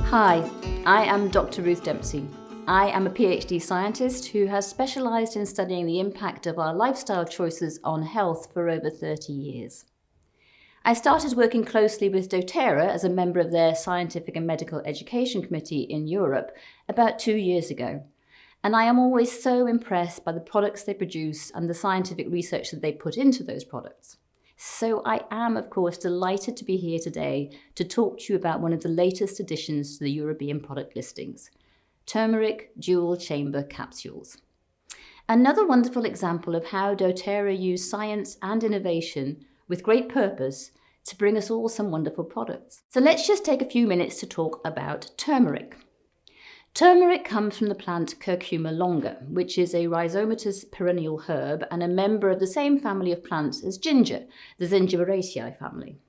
Hi, I am Dr. Ruth Dempsey. I am a PhD scientist who has specialised in studying the impact of our lifestyle choices on health for over 30 years. I started working closely with doTERRA as a member of their Scientific and Medical Education Committee in Europe about 2 years ago. And I am always so impressed by the products they produce and the scientific research that they put into those products. So I am, of course, delighted to be here today to talk to you about one of the latest additions to the European product listings, turmeric dual chamber capsules. Another wonderful example of how doTERRA use science and innovation with great purpose to bring us all some wonderful products. So let's just take a few minutes to talk about turmeric. Turmeric comes from the plant Kurkuma longa, which is a rhizomatous perennial herb and a member of the same family of plants as ginger, the Zingiberaceae family.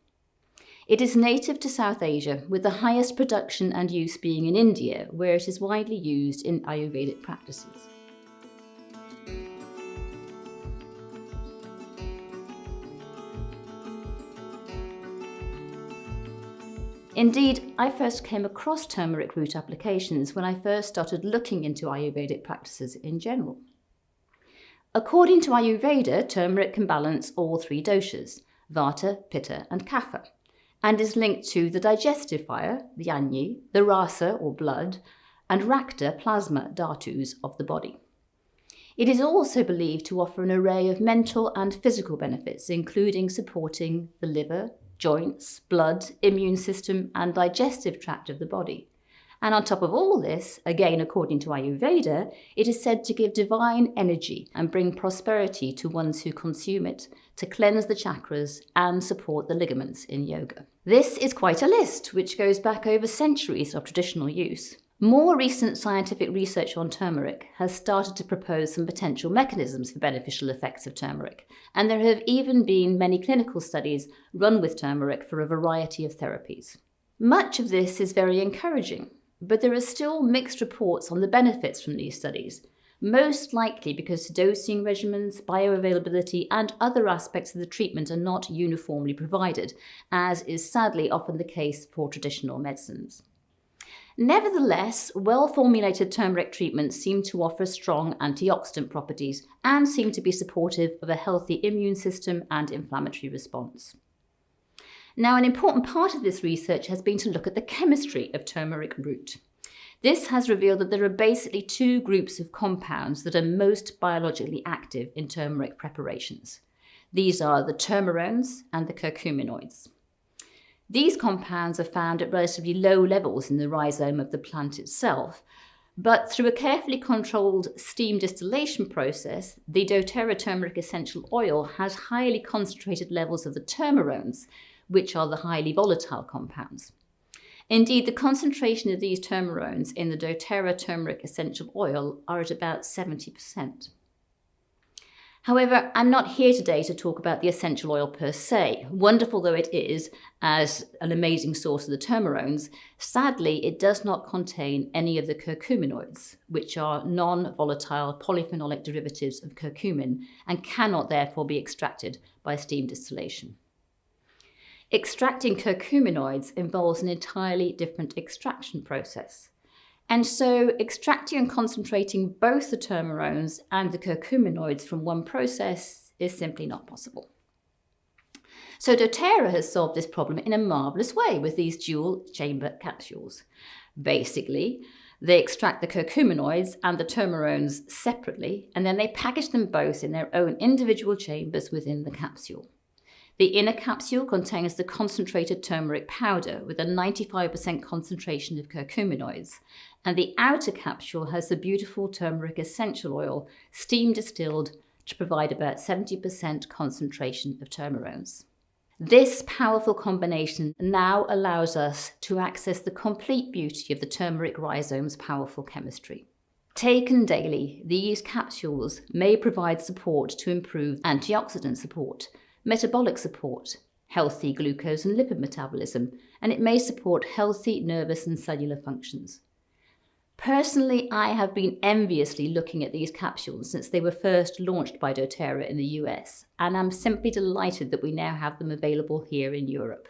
It is native to South Asia, with the highest production and use being in India, where it is widely used in Ayurvedic practices. Indeed, I first came across turmeric root applications when I first started looking into Ayurvedic practices in general. According to Ayurveda, turmeric can balance all three doshas, Vata, Pitta and Kapha, and is linked to the digestive fire, the Agni, the Rasa or blood, and Rakta, plasma, dhatus of the body. It is also believed to offer an array of mental and physical benefits, including supporting the liver, joints, blood, immune system and digestive tract of the body. And on top of all this, again according to Ayurveda, it is said to give divine energy and bring prosperity to ones who consume it, to cleanse the chakras and support the ligaments in yoga. This is quite a list, which goes back over centuries of traditional use. More recent scientific research on turmeric has started to propose some potential mechanisms for beneficial effects of turmeric, and there have even been many clinical studies run with turmeric for a variety of therapies. Much of this is very encouraging, but there are still mixed reports on the benefits from these studies, most likely because dosing regimens, bioavailability, and other aspects of the treatment are not uniformly provided, as is sadly often the case for traditional medicines. Nevertheless, well-formulated turmeric treatments seem to offer strong antioxidant properties and seem to be supportive of a healthy immune system and inflammatory response. Now, an important part of this research has been to look at the chemistry of turmeric root. This has revealed that there are basically two groups of compounds that are most biologically active in turmeric preparations. These are the turmerones and the kurkuminoids. These compounds are found at relatively low levels in the rhizome of the plant itself, but through a carefully controlled steam distillation process, the doTERRA turmeric essential oil has highly concentrated levels of the turmerones, which are the highly volatile compounds. Indeed, the concentration of these turmerones in the doTERRA turmeric essential oil are at about 70%. However, I'm not here today to talk about the essential oil per se. Wonderful though it is as an amazing source of the turmerones, sadly it does not contain any of the kurkuminoids, which are non-volatile polyphenolic derivatives of curcumin and cannot therefore be extracted by steam distillation. Extracting curkuminoids involves an entirely different extraction process. And so extracting and concentrating both the turmerones and the curkuminoids from one process is simply not possible. So doTERRA has solved this problem in a marvellous way with these dual chamber capsules. Basically, they extract the curkuminoids and the turmerones separately, and then they package them both in their own individual chambers within the capsule. The inner capsule contains the concentrated turmeric powder with a 95% concentration of curkuminoids, and the outer capsule has the beautiful turmeric essential oil, steam distilled to provide about 70% concentration of turmerones. This powerful combination now allows us to access the complete beauty of the turmeric rhizome's powerful chemistry. Taken daily, these capsules may provide support to improve antioxidant support, metabolic support, healthy glucose and lipid metabolism, and it may support healthy nervous and cellular functions. Personally, I have been enviously looking at these capsules since they were first launched by doTERRA in the US, and I'm simply delighted that we now have them available here in Europe.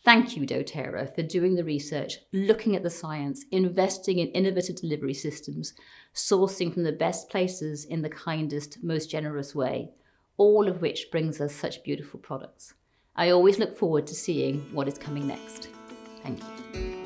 Thank you, doTERRA, for doing the research, looking at the science, investing in innovative delivery systems, sourcing from the best places in the kindest, most generous way, all of which brings us such beautiful products. I always look forward to seeing what is coming next. Thank you.